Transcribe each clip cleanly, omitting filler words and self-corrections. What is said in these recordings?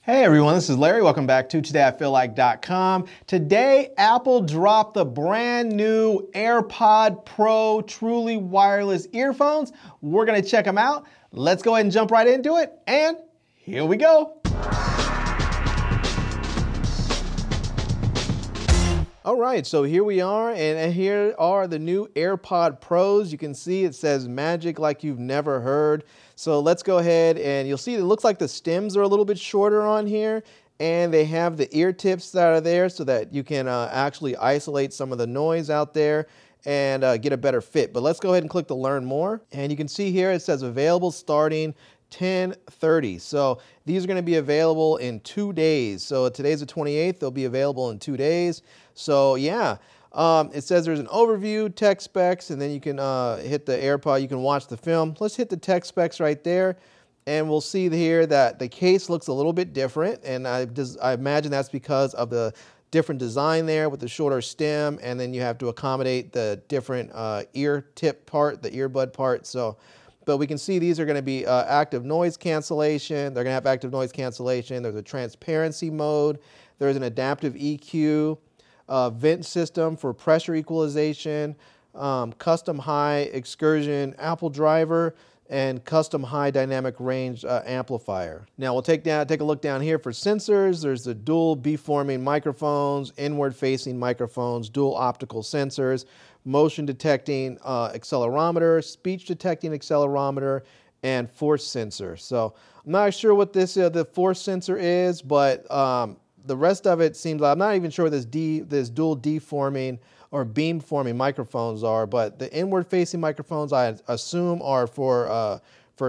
Hey everyone, this is Larry. Welcome back to TodayIFeelLike.com. Today, Apple dropped the brand new AirPod Pro truly wireless earphones. We're gonna check them out. Let's go ahead and jump right into it, and here we go. All right, so here we are, and here are the new AirPod Pros. You can see it says magic like you've never heard. So let's go ahead and you'll see it looks like the stems are a little bit shorter on here, and they have the ear tips that are there so that you can actually isolate some of the noise out there and get a better fit. But let's go ahead and click to learn more. And you can see here it says available starting 10/30. So these are going to be available in 2 days. So today's the 28th. They'll be available in 2 days. So yeah, it says there's an overview, tech specs, and then you can hit the AirPod. You can watch the film. Let's hit the tech specs right there, and we'll see here that the case looks a little bit different. And I imagine that's because of the different design there with the shorter stem, and then you have to accommodate the different ear tip part, the earbud part. So. But we can see these are going to be active noise cancellation. They're going to have active noise cancellation. There's a transparency mode. There's an adaptive EQ, vent system for pressure equalization, custom high excursion Apple driver, and custom high dynamic range amplifier. Now we'll take a look down here for sensors. There's the dual beamforming microphones, inward facing microphones, dual optical sensors, motion detecting accelerometer, speech detecting accelerometer, and force sensor. So I'm not sure what this the force sensor is, but the rest of it seems like I'm not even sure what this dual deforming or beamforming microphones are. But the inward facing microphones I assume are for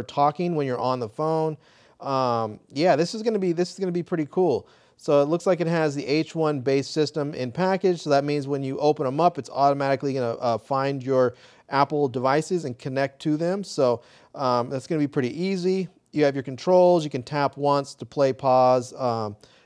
talking when you're on the phone. Yeah, this is gonna be pretty cool. So it looks like it has the H1 base system in package. So that means when you open them up, it's automatically going to find your Apple devices and connect to them. So that's going to be pretty easy. You have your controls. You can tap once to play, pause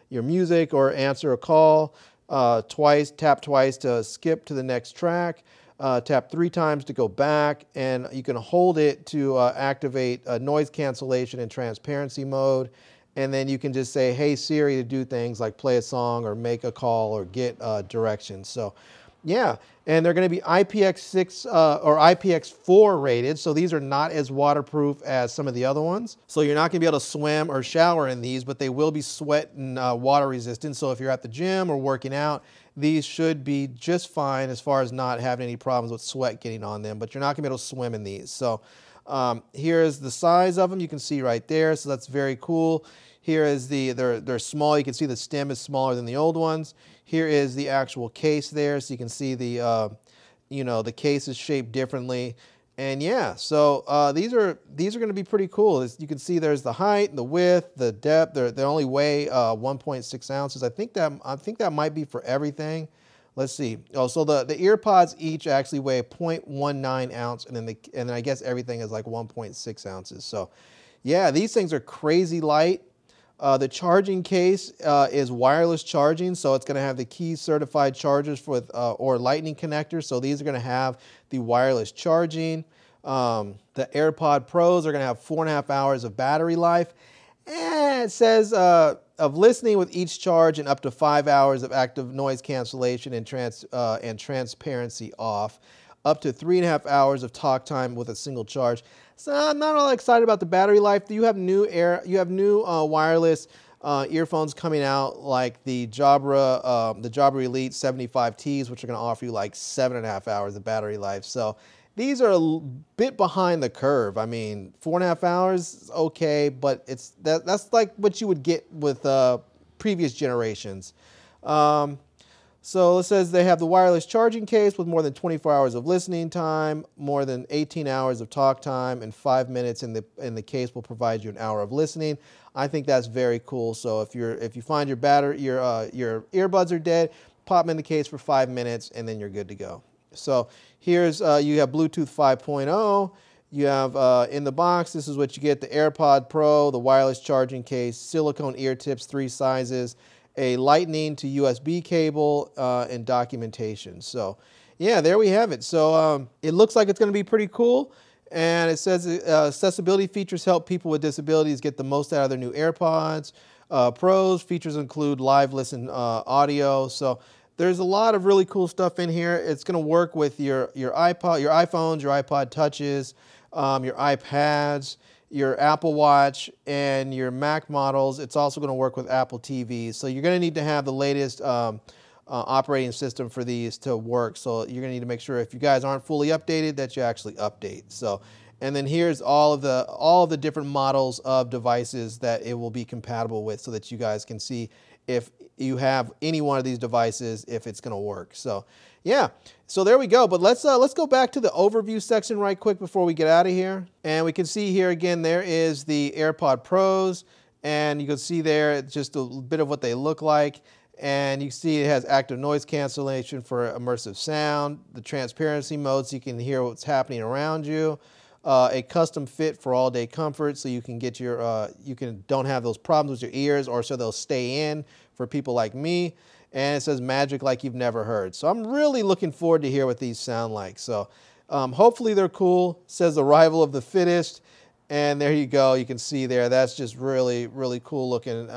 your music or answer a call. Tap twice to skip to the next track. Tap 3 times to go back. And you can hold it to activate noise cancellation and transparency mode. And then you can just say, hey Siri, to do things like play a song or make a call or get directions. So yeah, and they're going to be IPX6 or IPX4 rated. So these are not as waterproof as some of the other ones. So you're not going to be able to swim or shower in these, but they will be sweat and water resistant. So if you're at the gym or working out, these should be just fine as far as not having any problems with sweat getting on them, but you're not going to be able to swim in these. So here's the size of them. You can see right there. So that's very cool. Here is they're small. You can see the stem is smaller than the old ones. Here is the actual case there. So you can see the, the case is shaped differently. And yeah, so these are going to be pretty cool. As you can see, there's the height, the width, the depth. They only weigh 1.6 ounces. I think that might be for everything. Let's see. Oh, so the EarPods each actually weigh 0.19 ounce, and then I guess everything is like 1.6 ounces. So yeah, these things are crazy light. The charging case is wireless charging, so it's going to have the key certified chargers or lightning connectors. So these are going to have the wireless charging. The AirPod Pros are going to have 4.5 hours of battery life. And it says of listening with each charge and up to 5 hours of active noise cancellation and transparency off. Up to 3.5 hours of talk time with a single charge. So I'm not all excited about the battery life. You have new wireless earphones coming out like the Jabra Elite 75Ts, which are going to offer you like 7.5 hours of battery life. So these are a bit behind the curve. I mean, 4.5 hours is okay, but that's like what you would get with previous generations. So it says they have the wireless charging case with more than 24 hours of listening time, more than 18 hours of talk time, and 5 minutes in the case will provide you an hour of listening. I think that's very cool. So if you find your earbuds are dead, pop them in the case for 5 minutes, and then you're good to go. So here's you have Bluetooth 5.0. You have in the box, this is what you get: the AirPod Pro, the wireless charging case, silicone ear tips, 3 sizes, a lightning to USB cable, and documentation. So yeah, there we have it. So it looks like it's going to be pretty cool. And it says accessibility features help people with disabilities get the most out of their new AirPods. Pros. Features include live listen audio. So there's a lot of really cool stuff in here. It's going to work with your iPod, your iPhones, your iPod Touches, your iPads, your Apple Watch, and your Mac models. It's also going to work with Apple TVs. So you're going to need to have the latest operating system for these to work. So you're going to need to make sure if you guys aren't fully updated that you actually update. So, and then here's all of the different models of devices that it will be compatible with, so that you guys can see if you have any one of these devices, if it's going to work. So yeah, so there we go. But let's go back to the overview section right quick before we get out of here. And we can see here again, there is the AirPod Pros, and you can see there just a bit of what they look like. And you can see it has active noise cancellation for immersive sound, the transparency mode so you can hear what's happening around you, a custom fit for all day comfort so you can get your, don't have those problems with your ears, or so they'll stay in for people like me. And it says magic like you've never heard. So I'm really looking forward to hear what these sound like. So hopefully they're cool. It says arrival of the fittest. And there you go. You can see there. That's just really, really cool looking,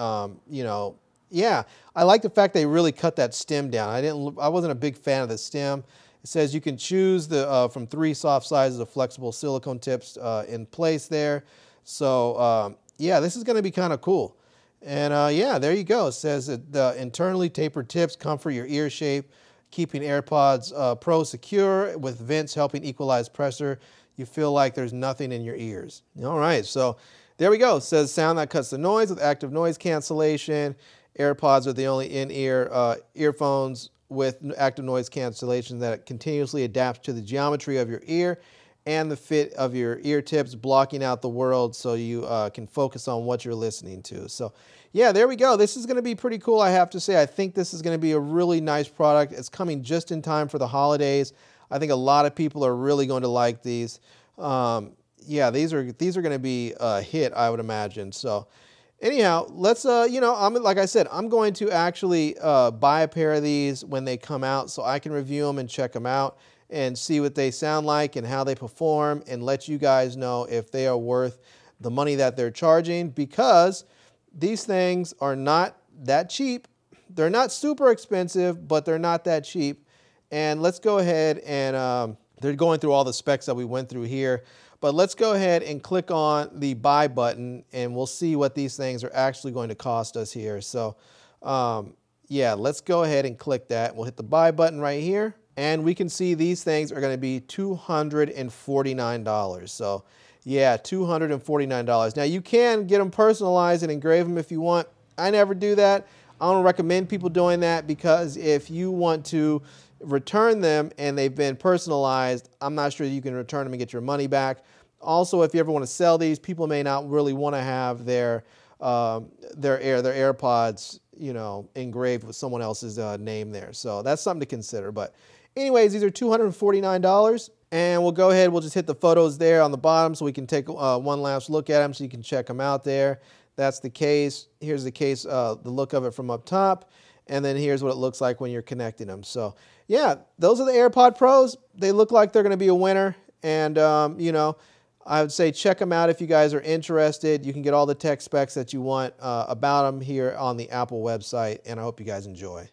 you know. Yeah, I like the fact they really cut that stem down. I wasn't a big fan of the stem. It says you can choose from 3 soft sizes of flexible silicone tips in place there. So yeah, this is going to be kind of cool. And yeah, there you go. It says that the internally tapered tips comfort your ear shape, keeping AirPods Pro secure with vents helping equalize pressure. You feel like there's nothing in your ears. All right, so there we go. It says sound that cuts the noise with active noise cancellation. AirPods are the only in-ear earphones with active noise cancellation that continuously adapts to the geometry of your ear and the fit of your ear tips, blocking out the world so you can focus on what you're listening to. So yeah, there we go. This is going to be pretty cool, I have to say. I think this is going to be a really nice product. It's coming just in time for the holidays. I think a lot of people are really going to like these. Yeah, these are going to be a hit, I would imagine. So anyhow, let's, you know, like I said, I'm going to actually buy a pair of these when they come out so I can review them and check them out and see what they sound like and how they perform, and let you guys know if they are worth the money that they're charging, because these things are not that cheap. They're not super expensive, but they're not that cheap. And let's go ahead and they're going through all the specs that we went through here. But let's go ahead and click on the buy button and we'll see what these things are actually going to cost us here. So yeah, let's go ahead and click that. We'll hit the buy button right here, and we can see these things are going to be $249. So yeah, $249. Now you can get them personalized and engrave them if you want. I never do that. I don't recommend people doing that, because if you want to return them and they've been personalized, I'm not sure you can return them and get your money back. Also, if you ever want to sell these, people may not really want to have their AirPods, you know, engraved with someone else's name there. So that's something to consider. But anyways, these are $249, and we'll go ahead. We'll just hit the photos there on the bottom so we can take one last look at them so you can check them out there. That's the case. Here's the case, the look of it from up top. And then here's what it looks like when you're connecting them. So yeah, those are the AirPod Pros. They look like they're going to be a winner. And, you know, I would say check them out if you guys are interested. You can get all the tech specs that you want about them here on the Apple website. And I hope you guys enjoy.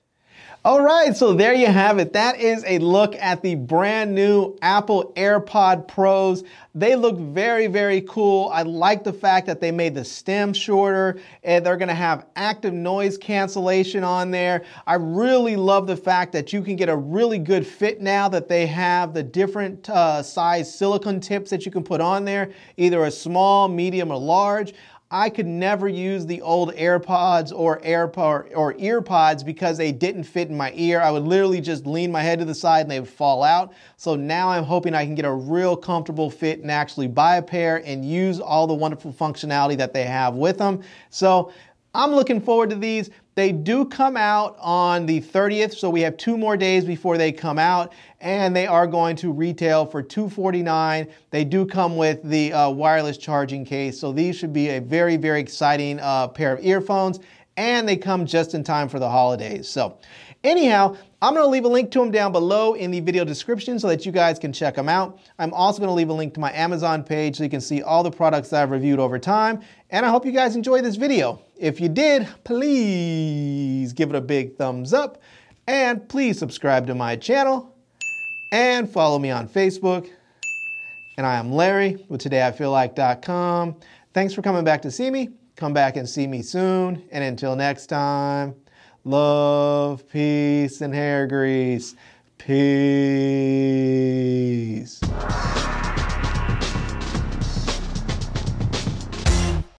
All right, so there you have it. That is a look at the brand new Apple AirPod Pros. They look very, very cool. I like the fact that they made the stem shorter, and they're gonna have active noise cancellation on there. I really love the fact that you can get a really good fit now that they have the different size silicone tips that you can put on there, either a small, medium, or large. I could never use the old AirPods or EarPods because they didn't fit in my ear. I would literally just lean my head to the side and they would fall out. So now I'm hoping I can get a real comfortable fit and actually buy a pair and use all the wonderful functionality that they have with them. So I'm looking forward to these. They do come out on the 30th, so we have 2 more days before they come out, and they are going to retail for $249. They do come with the wireless charging case, so these should be a very, very exciting pair of earphones. and they come just in time for the holidays. So anyhow, I'm going to leave a link to them down below in the video description so that you guys can check them out. I'm also going to leave a link to my Amazon page so you can see all the products that I've reviewed over time. And I hope you guys enjoyed this video. If you did, please give it a big thumbs up and please subscribe to my channel and follow me on Facebook. And I am Larry with TodayIFeelLike.com. Thanks for coming back to see me. Come back and see me soon. And until next time, love, peace, and hair grease. Peace.